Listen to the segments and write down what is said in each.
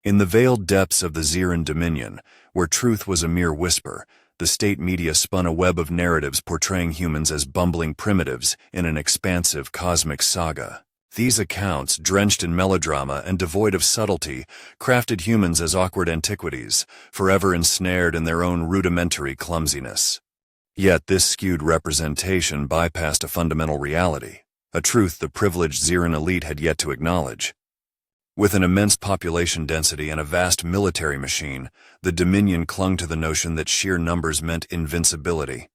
In the veiled depths of the Ziren Dominion, where truth was a mere whisper, the state media spun a web of narratives portraying humans as bumbling primitives in an expansive cosmic saga. These accounts, drenched in melodrama and devoid of subtlety, crafted humans as awkward antiquities, forever ensnared in their own rudimentary clumsiness. Yet this skewed representation bypassed a fundamental reality, a truth the privileged Ziren elite had yet to acknowledge. With an immense population density and a vast military machine, the Dominion clung to the notion that sheer numbers meant invincibility.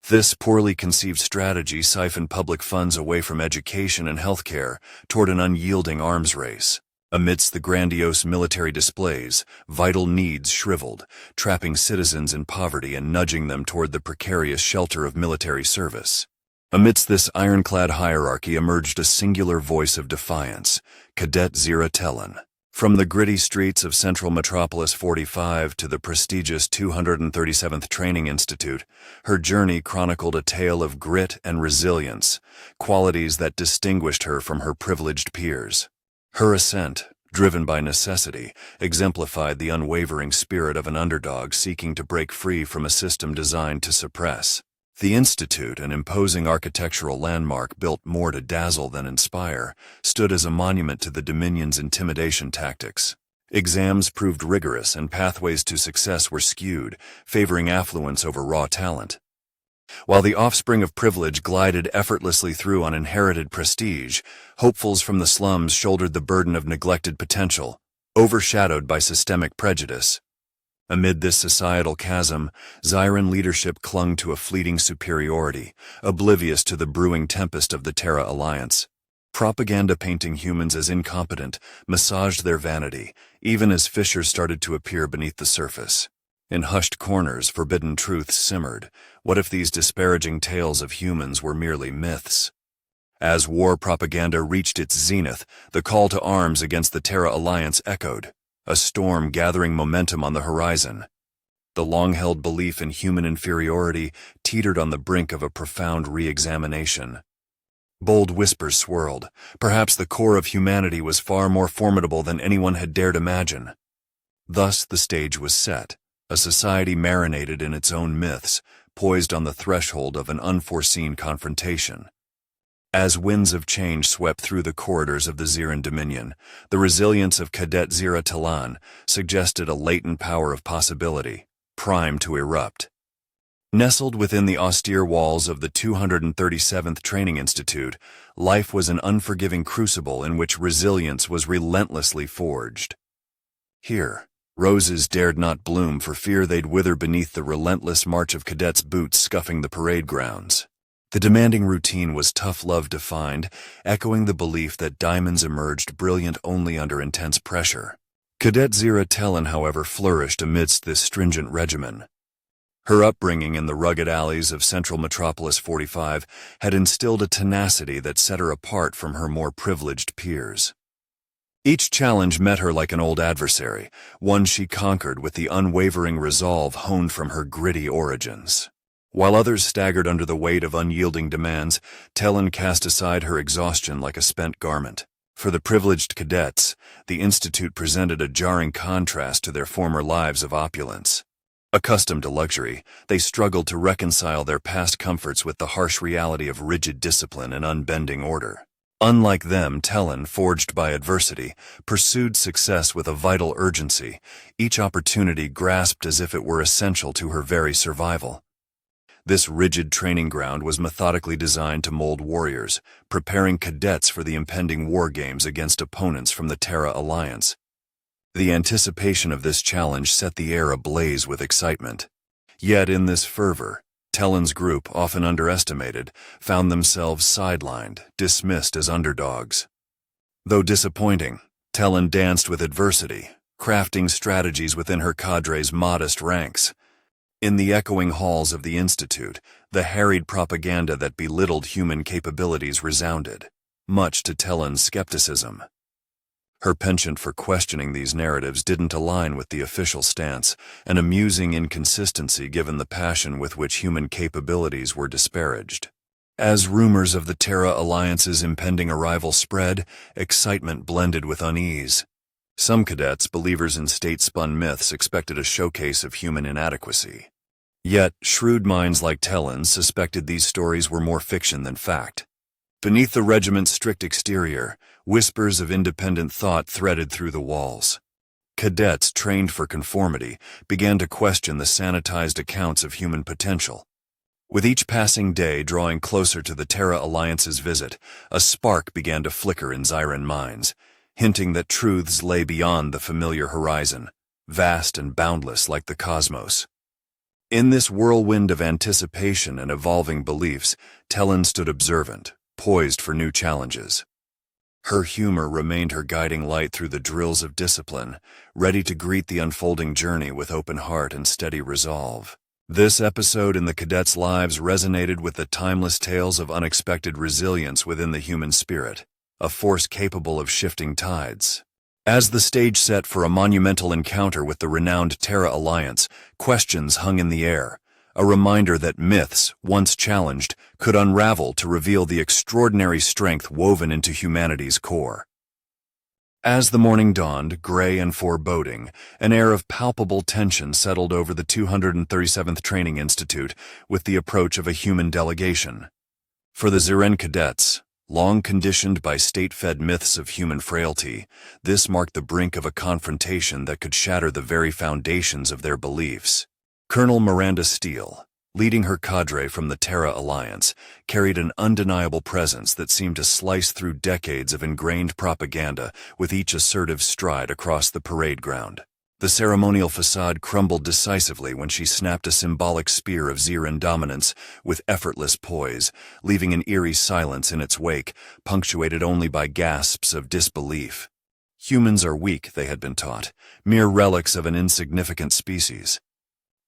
This poorly conceived strategy siphoned public funds away from education and healthcare toward an unyielding arms race. Amidst the grandiose military displays, vital needs shriveled, trapping citizens in poverty and nudging them toward the precarious shelter of military service. Amidst this ironclad hierarchy emerged a singular voice of defiance, Cadet Zira Telan. From the gritty streets of Central Metropolis 45 to the prestigious 237th Training Institute, her journey chronicled a tale of grit and resilience, qualities that distinguished her from her privileged peers. Her ascent, driven by necessity, exemplified the unwavering spirit of an underdog seeking to break free from a system designed to suppress. The Institute, an imposing architectural landmark built more to dazzle than inspire, stood as a monument to the Dominion's intimidation tactics. Exams proved rigorous and pathways to success were skewed, favoring affluence over raw talent. While the offspring of privilege glided effortlessly through on inherited prestige, hopefuls from the slums shouldered the burden of neglected potential, overshadowed by systemic prejudice. Amid this societal chasm, Ziren leadership clung to a fleeting superiority, oblivious to the brewing tempest of the Terra Alliance. Propaganda painting humans as incompetent massaged their vanity, even as fissures started to appear beneath the surface. In hushed corners, forbidden truths simmered. What if these disparaging tales of humans were merely myths? As war propaganda reached its zenith, the call to arms against the Terra Alliance echoed, a storm gathering momentum on the horizon. The long-held belief in human inferiority teetered on the brink of a profound re-examination. Bold whispers swirled. Perhaps the core of humanity was far more formidable than anyone had dared imagine. Thus the stage was set, a society marinated in its own myths, poised on the threshold of an unforeseen confrontation. As winds of change swept through the corridors of the Ziren Dominion, the resilience of Cadet Zira Telan suggested a latent power of possibility, primed to erupt. Nestled within the austere walls of the 237th Training Institute, life was an unforgiving crucible in which resilience was relentlessly forged. Here, roses dared not bloom for fear they'd wither beneath the relentless march of cadets' boots scuffing the parade grounds. The demanding routine was tough love defined, echoing the belief that diamonds emerged brilliant only under intense pressure. Cadet Zira Telan, however, flourished amidst this stringent regimen. Her upbringing in the rugged alleys of Central Metropolis 45 had instilled a tenacity that set her apart from her more privileged peers. Each challenge met her like an old adversary, one she conquered with the unwavering resolve honed from her gritty origins. While others staggered under the weight of unyielding demands, Telan cast aside her exhaustion like a spent garment. For the privileged cadets, the Institute presented a jarring contrast to their former lives of opulence. Accustomed to luxury, they struggled to reconcile their past comforts with the harsh reality of rigid discipline and unbending order. Unlike them, Telan, forged by adversity, pursued success with a vital urgency, each opportunity grasped as if it were essential to her very survival. This rigid training ground was methodically designed to mold warriors, preparing cadets for the impending war games against opponents from the Terra Alliance. The anticipation of this challenge set the air ablaze with excitement. Yet in this fervor, Telan's group, often underestimated, found themselves sidelined, dismissed as underdogs. Though disappointing, Telan danced with adversity, crafting strategies within her cadre's modest ranks. In the echoing halls of the Institute, the harried propaganda that belittled human capabilities resounded, much to Telan's skepticism. Her penchant for questioning these narratives didn't align with the official stance, an amusing inconsistency given the passion with which human capabilities were disparaged. As rumors of the Terra Alliance's impending arrival spread, excitement blended with unease. Some cadets, believers in state-spun myths, expected a showcase of human inadequacy. Yet, shrewd minds like Telan suspected these stories were more fiction than fact. Beneath the regiment's strict exterior, whispers of independent thought threaded through the walls. Cadets, trained for conformity, began to question the sanitized accounts of human potential. With each passing day drawing closer to the Terra Alliance's visit, a spark began to flicker in Ziren minds, hinting that truths lay beyond the familiar horizon, vast and boundless like the cosmos. In this whirlwind of anticipation and evolving beliefs, Telan stood observant, poised for new challenges. Her humor remained her guiding light through the drills of discipline, ready to greet the unfolding journey with open heart and steady resolve. This episode in the cadets' lives resonated with the timeless tales of unexpected resilience within the human spirit, a force capable of shifting tides. As the stage set for a monumental encounter with the renowned Terra Alliance, questions hung in the air, a reminder that myths, once challenged, could unravel to reveal the extraordinary strength woven into humanity's core. As the morning dawned, gray and foreboding, an air of palpable tension settled over the 237th Training Institute with the approach of a human delegation. For the Ziren cadets, long conditioned by state-fed myths of human frailty, this marked the brink of a confrontation that could shatter the very foundations of their beliefs. Colonel Miranda Steele, leading her cadre from the Terra Alliance, carried an undeniable presence that seemed to slice through decades of ingrained propaganda with each assertive stride across the parade ground. The ceremonial facade crumbled decisively when she snapped a symbolic spear of Ziren dominance with effortless poise, leaving an eerie silence in its wake, punctuated only by gasps of disbelief. Humans are weak, they had been taught, mere relics of an insignificant species.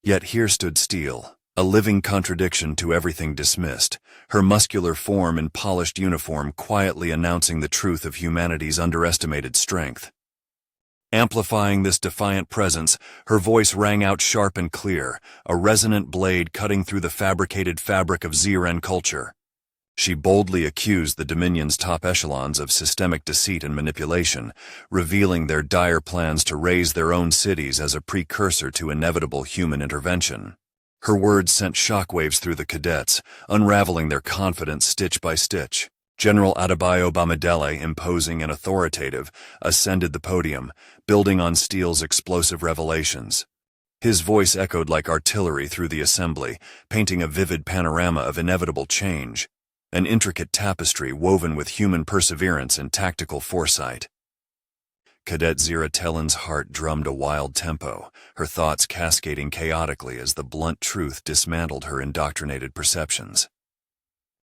Yet here stood Steele, a living contradiction to everything dismissed, her muscular form and polished uniform quietly announcing the truth of humanity's underestimated strength. Amplifying this defiant presence, her voice rang out sharp and clear, a resonant blade cutting through the fabricated fabric of Ziren culture. She boldly accused the Dominion's top echelons of systemic deceit and manipulation, revealing their dire plans to raise their own cities as a precursor to inevitable human intervention. Her words sent shockwaves through the cadets, unraveling their confidence stitch by stitch. General Adebayo Bamidele, imposing and authoritative, ascended the podium, building on Steele's explosive revelations. His voice echoed like artillery through the assembly, painting a vivid panorama of inevitable change, an intricate tapestry woven with human perseverance and tactical foresight. Cadet Zira Telan's heart drummed a wild tempo, her thoughts cascading chaotically as the blunt truth dismantled her indoctrinated perceptions.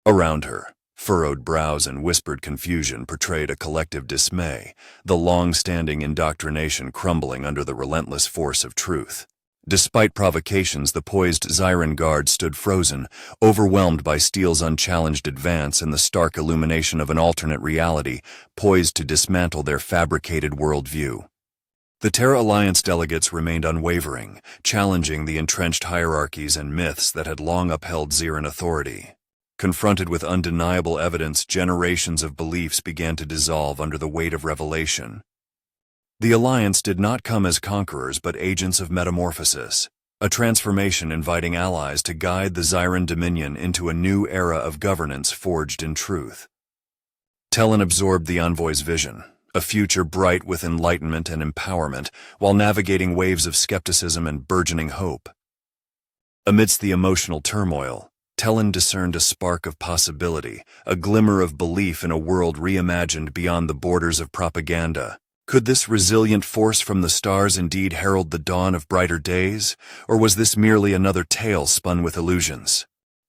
Around her, furrowed brows and whispered confusion portrayed a collective dismay, the long-standing indoctrination crumbling under the relentless force of truth. Despite provocations, the poised Ziren Guard stood frozen, overwhelmed by Steele's unchallenged advance and the stark illumination of an alternate reality, poised to dismantle their fabricated worldview. The Terra Alliance delegates remained unwavering, challenging the entrenched hierarchies and myths that had long upheld Ziren authority. Confronted with undeniable evidence, generations of beliefs began to dissolve under the weight of revelation. The Alliance did not come as conquerors but agents of metamorphosis, a transformation inviting allies to guide the Ziren Dominion into a new era of governance forged in truth. Telan absorbed the envoy's vision, a future bright with enlightenment and empowerment, while navigating waves of skepticism and burgeoning hope. Amidst the emotional turmoil, Telan discerned a spark of possibility, a glimmer of belief in a world reimagined beyond the borders of propaganda. Could this resilient force from the stars indeed herald the dawn of brighter days, or was this merely another tale spun with illusions?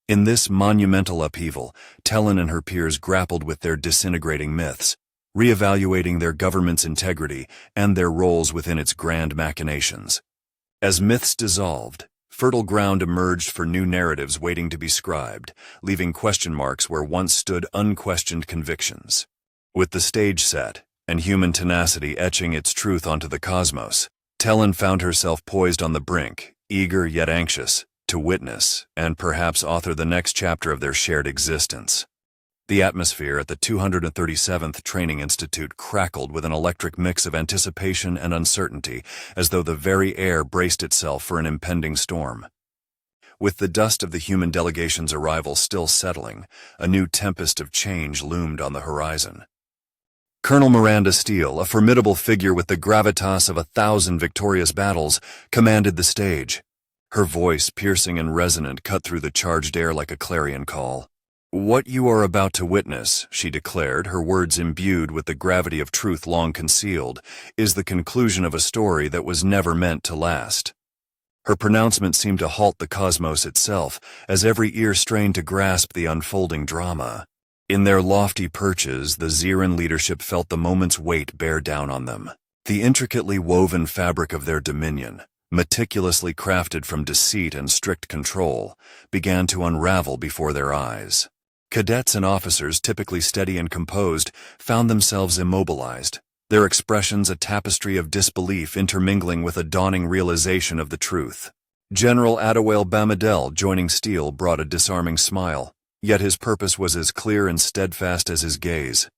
In this monumental upheaval, Telan and her peers grappled with their disintegrating myths, reevaluating their government's integrity and their roles within its grand machinations. As myths dissolved, fertile ground emerged for new narratives waiting to be scribed, leaving question marks where once stood unquestioned convictions. With the stage set, and human tenacity etching its truth onto the cosmos, Telan found herself poised on the brink, eager yet anxious, to witness and perhaps author the next chapter of their shared existence. The atmosphere at the 237th Training Institute crackled with an electric mix of anticipation and uncertainty, as though the very air braced itself for an impending storm. With the dust of the human delegation's arrival still settling, a new tempest of change loomed on the horizon. Colonel Miranda Steele, a formidable figure with the gravitas of 1,000 victorious battles, commanded the stage. Her voice, piercing and resonant, cut through the charged air like a clarion call. "What you are about to witness," she declared, her words imbued with the gravity of truth long concealed, "is the conclusion of a story that was never meant to last." Her pronouncement seemed to halt the cosmos itself, as every ear strained to grasp the unfolding drama. In their lofty perches, the Ziren leadership felt the moment's weight bear down on them. The intricately woven fabric of their dominion, meticulously crafted from deceit and strict control, began to unravel before their eyes. Cadets and officers, typically steady and composed, found themselves immobilized, their expressions a tapestry of disbelief intermingling with a dawning realization of the truth. General Adewale Bamidele, joining Steele, brought a disarming smile, yet his purpose was as clear and steadfast as his gaze.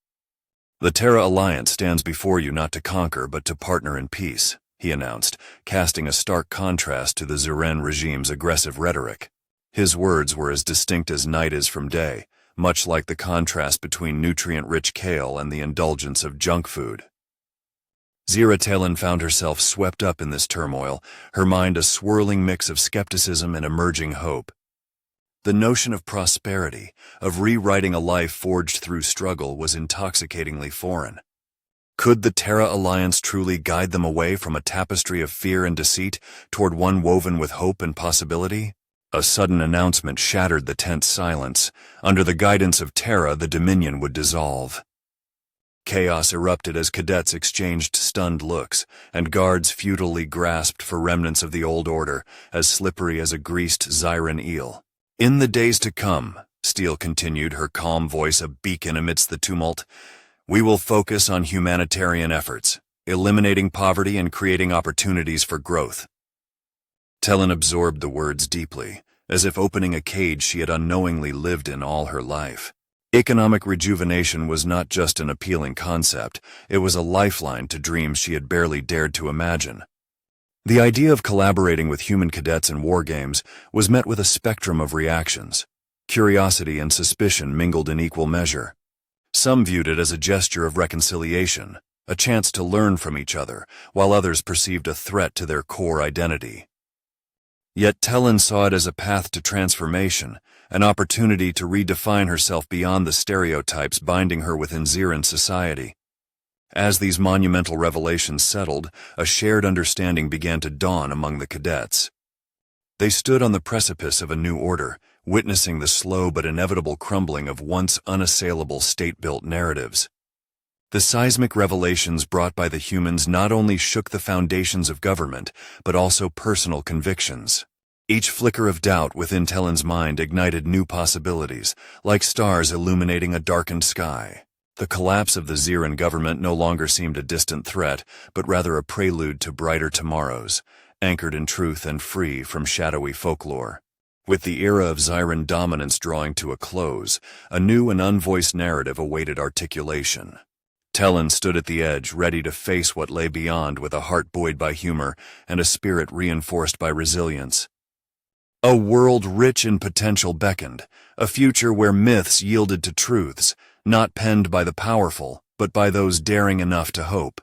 "The Terra Alliance stands before you not to conquer but to partner in peace," he announced, casting a stark contrast to the Ziren regime's aggressive rhetoric. His words were as distinct as night is from day, much like the contrast between nutrient-rich kale and the indulgence of junk food. Zira Telan found herself swept up in this turmoil, her mind a swirling mix of skepticism and emerging hope. The notion of prosperity, of rewriting a life forged through struggle, was intoxicatingly foreign. Could the Terra Alliance truly guide them away from a tapestry of fear and deceit toward one woven with hope and possibility? A sudden announcement shattered the tense silence. Under the guidance of Terra, the Dominion would dissolve. Chaos erupted as cadets exchanged stunned looks, and guards futilely grasped for remnants of the old order, as slippery as a greased Ziren eel. "In the days to come," Steele continued, her calm voice a beacon amidst the tumult, "we will focus on humanitarian efforts, eliminating poverty and creating opportunities for growth." Telan absorbed the words deeply, as if opening a cage she had unknowingly lived in all her life. Economic rejuvenation was not just an appealing concept, it was a lifeline to dreams she had barely dared to imagine. The idea of collaborating with human cadets in war games was met with a spectrum of reactions. Curiosity and suspicion mingled in equal measure. Some viewed it as a gesture of reconciliation, a chance to learn from each other, while others perceived a threat to their core identity. Yet Telan saw it as a path to transformation, an opportunity to redefine herself beyond the stereotypes binding her within Ziren society. As these monumental revelations settled, a shared understanding began to dawn among the cadets. They stood on the precipice of a new order, witnessing the slow but inevitable crumbling of once unassailable state-built narratives. The seismic revelations brought by the humans not only shook the foundations of government, but also personal convictions. Each flicker of doubt within Telan's mind ignited new possibilities, like stars illuminating a darkened sky. The collapse of the Ziren government no longer seemed a distant threat, but rather a prelude to brighter tomorrows, anchored in truth and free from shadowy folklore. With the era of Ziren dominance drawing to a close, a new and unvoiced narrative awaited articulation. Telan stood at the edge, ready to face what lay beyond with a heart buoyed by humor and a spirit reinforced by resilience. A world rich in potential beckoned, a future where myths yielded to truths, not penned by the powerful, but by those daring enough to hope.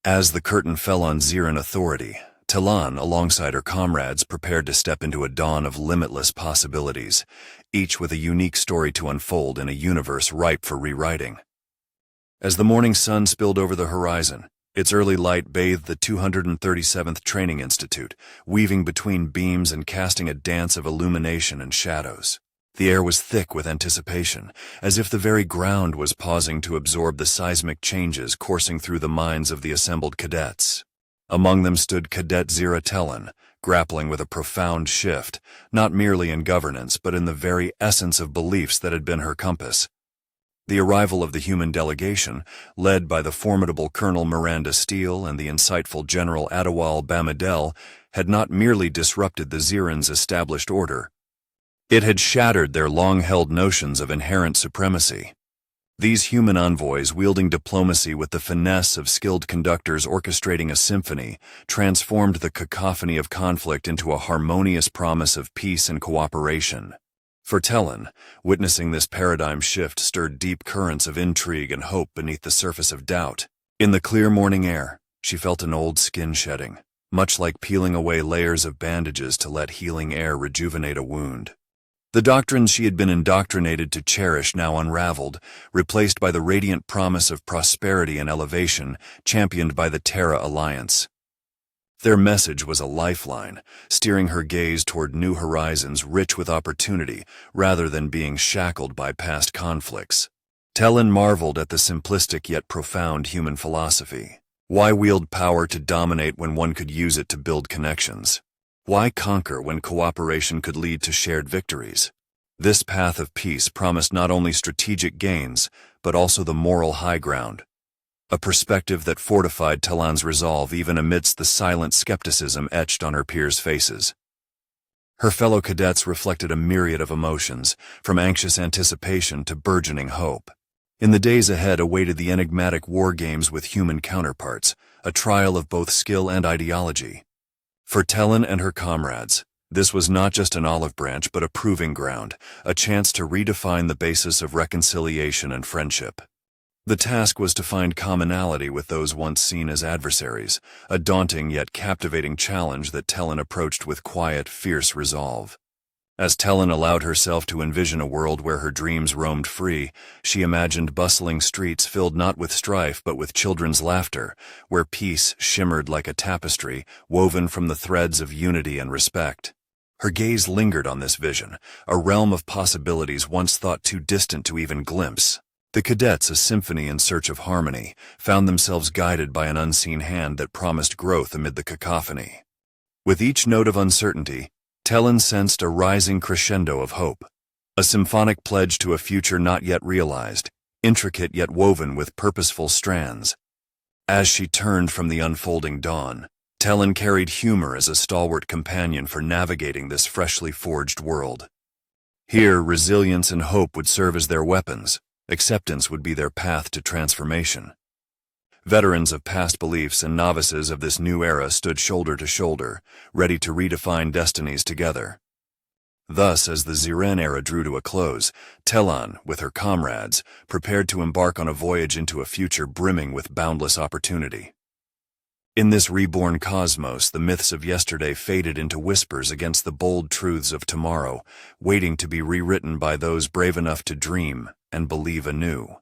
As the curtain fell on Ziren authority, Telan, alongside her comrades, prepared to step into a dawn of limitless possibilities, each with a unique story to unfold in a universe ripe for rewriting. As the morning sun spilled over the horizon, its early light bathed the 237th Training Institute, weaving between beams and casting a dance of illumination and shadows. The air was thick with anticipation, as if the very ground was pausing to absorb the seismic changes coursing through the minds of the assembled cadets. Among them stood Cadet Zira Telan, grappling with a profound shift, not merely in governance but in the very essence of beliefs that had been her compass. The arrival of the human delegation, led by the formidable Colonel Miranda Steele and the insightful General Adewale Bamidele, had not merely disrupted the Ziren's established order. It had shattered their long-held notions of inherent supremacy. These human envoys, wielding diplomacy with the finesse of skilled conductors orchestrating a symphony, transformed the cacophony of conflict into a harmonious promise of peace and cooperation. For Telan, witnessing this paradigm shift stirred deep currents of intrigue and hope beneath the surface of doubt. In the clear morning air, she felt an old skin shedding, much like peeling away layers of bandages to let healing air rejuvenate a wound. The doctrines she had been indoctrinated to cherish now unraveled, replaced by the radiant promise of prosperity and elevation championed by the Terra Alliance. Their message was a lifeline, steering her gaze toward new horizons rich with opportunity rather than being shackled by past conflicts. Telan marveled at the simplistic yet profound human philosophy. Why wield power to dominate when one could use it to build connections? Why conquer when cooperation could lead to shared victories? This path of peace promised not only strategic gains, but also the moral high ground. A perspective that fortified Telan's resolve even amidst the silent skepticism etched on her peers' faces. Her fellow cadets reflected a myriad of emotions, from anxious anticipation to burgeoning hope. In the days ahead awaited the enigmatic war games with human counterparts, a trial of both skill and ideology. For Telan and her comrades, this was not just an olive branch but a proving ground, a chance to redefine the basis of reconciliation and friendship. The task was to find commonality with those once seen as adversaries, a daunting yet captivating challenge that Telan approached with quiet, fierce resolve. As Telan allowed herself to envision a world where her dreams roamed free, she imagined bustling streets filled not with strife but with children's laughter, where peace shimmered like a tapestry woven from the threads of unity and respect. Her gaze lingered on this vision, a realm of possibilities once thought too distant to even glimpse. The cadets, a symphony in search of harmony, found themselves guided by an unseen hand that promised growth amid the cacophony. With each note of uncertainty, Telan sensed a rising crescendo of hope, a symphonic pledge to a future not yet realized, intricate yet woven with purposeful strands. As she turned from the unfolding dawn, Telan carried humor as a stalwart companion for navigating this freshly forged world. Here, resilience and hope would serve as their weapons, acceptance would be their path to transformation. Veterans of past beliefs and novices of this new era stood shoulder to shoulder, ready to redefine destinies together. Thus, as the Ziren era drew to a close, Telan, with her comrades, prepared to embark on a voyage into a future brimming with boundless opportunity. In this reborn cosmos, the myths of yesterday faded into whispers against the bold truths of tomorrow, waiting to be rewritten by those brave enough to dream and believe anew.